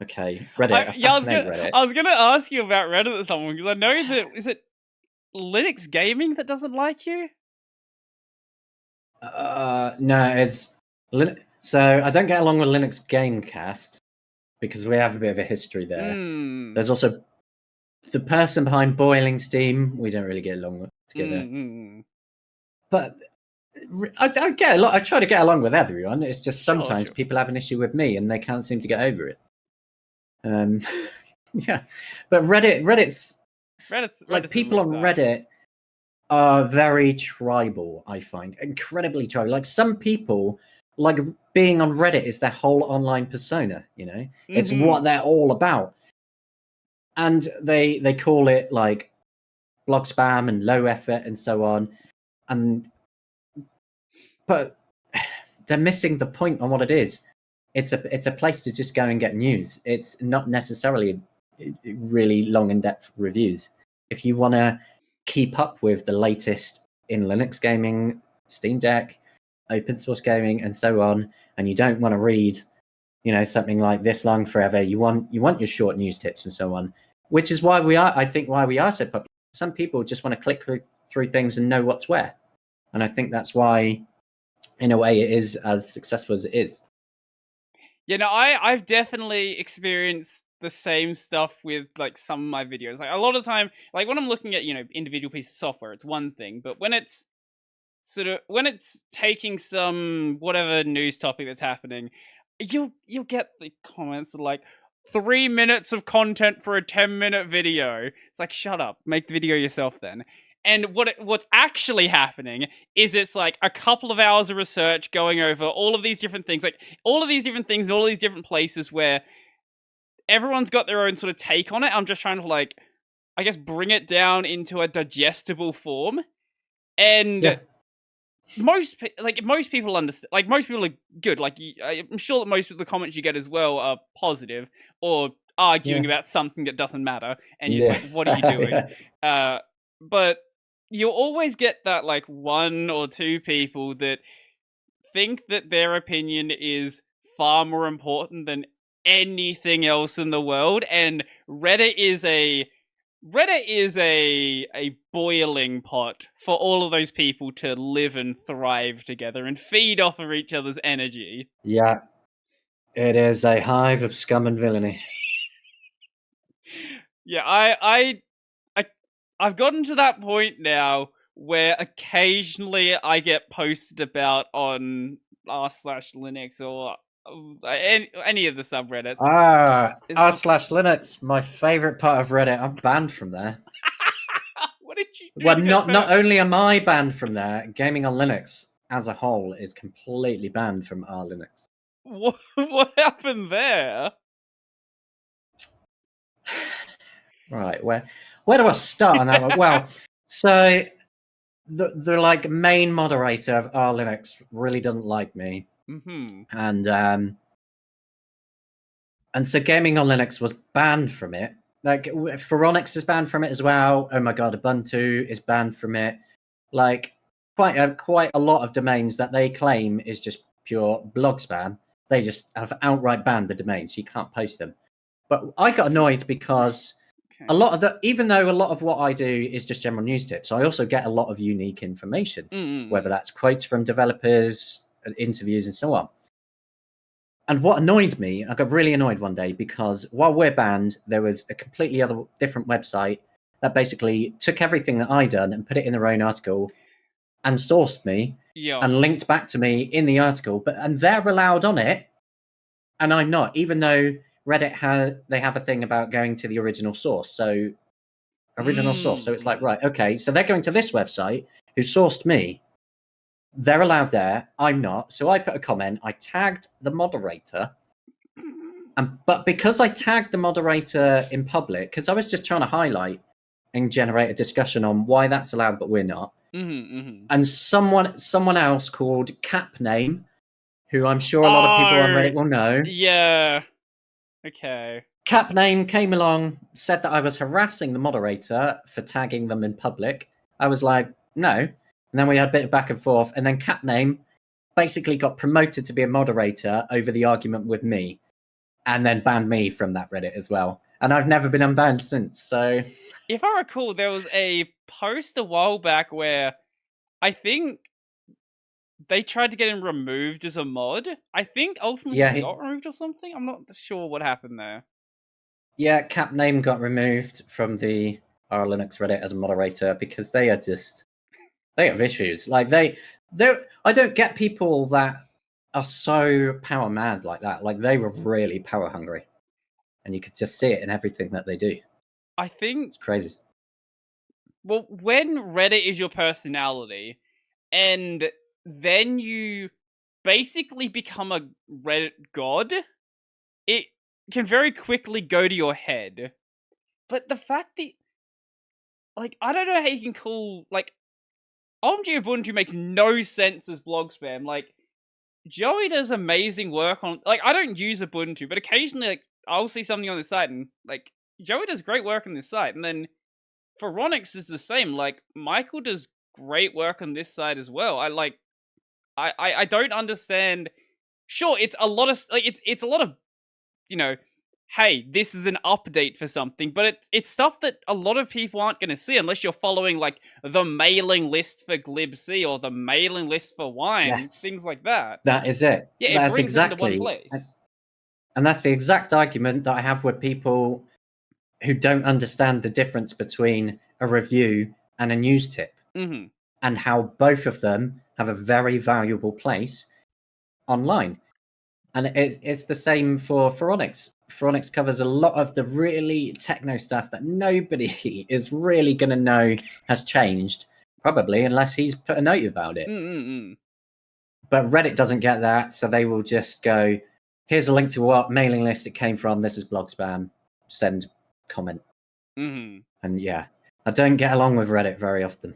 Okay, Reddit. I fucking hate Reddit. I was gonna ask you about Reddit or something because I know that is it Linux Gaming that doesn't like you? No, it's so I don't get along with Linux Gamecast because we have a bit of a history there. There's also the person behind Boiling Steam. We don't really get along together. But I get a lot. I try to get along with everyone. It's just sometimes people have an issue with me and they can't seem to get over it. Yeah, but Reddit's like people on Reddit are very tribal. I find incredibly tribal. Like some people, like being on Reddit is their whole online persona. You know, it's what they're all about, and they call it like blog spam and low effort and so on, but they're missing the point on what it is. It's a place to just go and get news. It's not necessarily really long in-depth reviews. If you want to keep up with the latest in Linux gaming, Steam Deck, open source gaming, and so on, and you don't want to read, something like this long forever, you want your short news tips and so on, which is why we are so popular. Some people just want to click through things and know what's where, and I think that's why, in a way, it is as successful as it is. Yeah, no, I've definitely experienced the same stuff with like some of my videos. Like a lot of the time, like when I'm looking at individual pieces of software, it's one thing, but when it's taking some whatever news topic that's happening, you'll get the comments like 3 minutes of content for a 10-minute video. It's like, shut up, make the video yourself then. And what's actually happening is it's like a couple of hours of research going over all of these different things, like all of these different things in all of these different places where everyone's got their own sort of take on it. I'm just trying to like, I guess, bring it down into a digestible form. And most people understand. Like most people are good. Like I'm sure that most of the comments you get as well are positive or arguing about something that doesn't matter. And you're just like, what are you doing? But you'll always get that like one or two people that think that their opinion is far more important than anything else in the world, and Reddit is a boiling pot for all of those people to live and thrive together and feed off of each other's energy. Yeah, it is a hive of scum and villainy. Yeah, I've gotten to that point now where occasionally I get posted about on r/Linux or any of the subreddits. r/Linux, my favorite part of Reddit. I'm banned from there. What did you do? Well, not only am I banned from there, GamingOnLinux as a whole is completely banned from r/Linux. What happened there? Right, where do I start on that one? Well, so the like main moderator of r/Linux really doesn't like me, and so GamingOnLinux was banned from it. Like Phoronix is banned from it as well. Oh my god, Ubuntu is banned from it. Like quite a lot of domains that they claim is just pure blog spam. They just have outright banned the domains, so you can't post them. But I got annoyed because a lot of even though a lot of what I do is just general news tips, I also get a lot of unique information, whether that's quotes from developers, interviews, and so on. And what annoyed me, I got really annoyed one day because while we're banned, there was a completely different website that basically took everything that I done and put it in their own article and sourced me and linked back to me in the article. And they're allowed on it, and I'm not, even though Reddit they have a thing about going to the original source. So it's like, right, okay, so they're going to this website who sourced me. They're allowed there. I'm not. So I put a comment. I tagged the moderator. But because I tagged the moderator in public, because I was just trying to highlight and generate a discussion on why that's allowed, but we're not. And someone else called Capname, who I'm sure a lot of people on Reddit will know. Yeah. Okay. Capname came along, said that I was harassing the moderator for tagging them in public. I was like, no. And then we had a bit of back and forth. And then Capname basically got promoted to be a moderator over the argument with me. and then banned me from that Reddit as well. And I've never been unbanned since. So If I recall, there was a post a while back where I think they tried to get him removed as a mod. I think ultimately Yeah, he got removed or something. I'm not sure what happened there. yeah, Cap Name got removed from the R Linux Reddit as a moderator because they have issues. Like they I don't get people that are so power mad like that. Like they were really power hungry, and you could just see it in everything that they do. I think, It's crazy. well, when Reddit is your personality, and then you basically become a Reddit god, it can very quickly go to your head. But the fact that, like, I don't know how you can call, like, OMG Ubuntu makes no sense as blog spam. Like, Joey does amazing work on, like, I don't use Ubuntu, but occasionally, like, I'll see something on this site and, like, Joey does great work on this site. And then Phoronix is the same. Like, Michael does great work on this side as well. I don't understand. Sure, it's a lot of, like, it's a lot of, you know, hey, this is an update for something, but it's stuff that a lot of people aren't going to see unless you're following, like, the mailing list for glibc or the mailing list for Wine, Yes. things like that. That is it. Yeah, it That's brings it into one exactly. place. And that's the exact argument that I have with people who don't understand the difference between a review and a news tip, Mm-hmm. and how both of them have a very valuable place online. And it's the same for Phoronix. Phoronix covers a lot of the really techno stuff that nobody is really going to know has changed, probably, unless he's put a note about it. Mm-mm-mm. But Reddit doesn't get that, so they will just go, here's a link to what mailing list it came from, this is blog spam, send comment. Mm-hmm. And yeah, I don't get along with Reddit very often.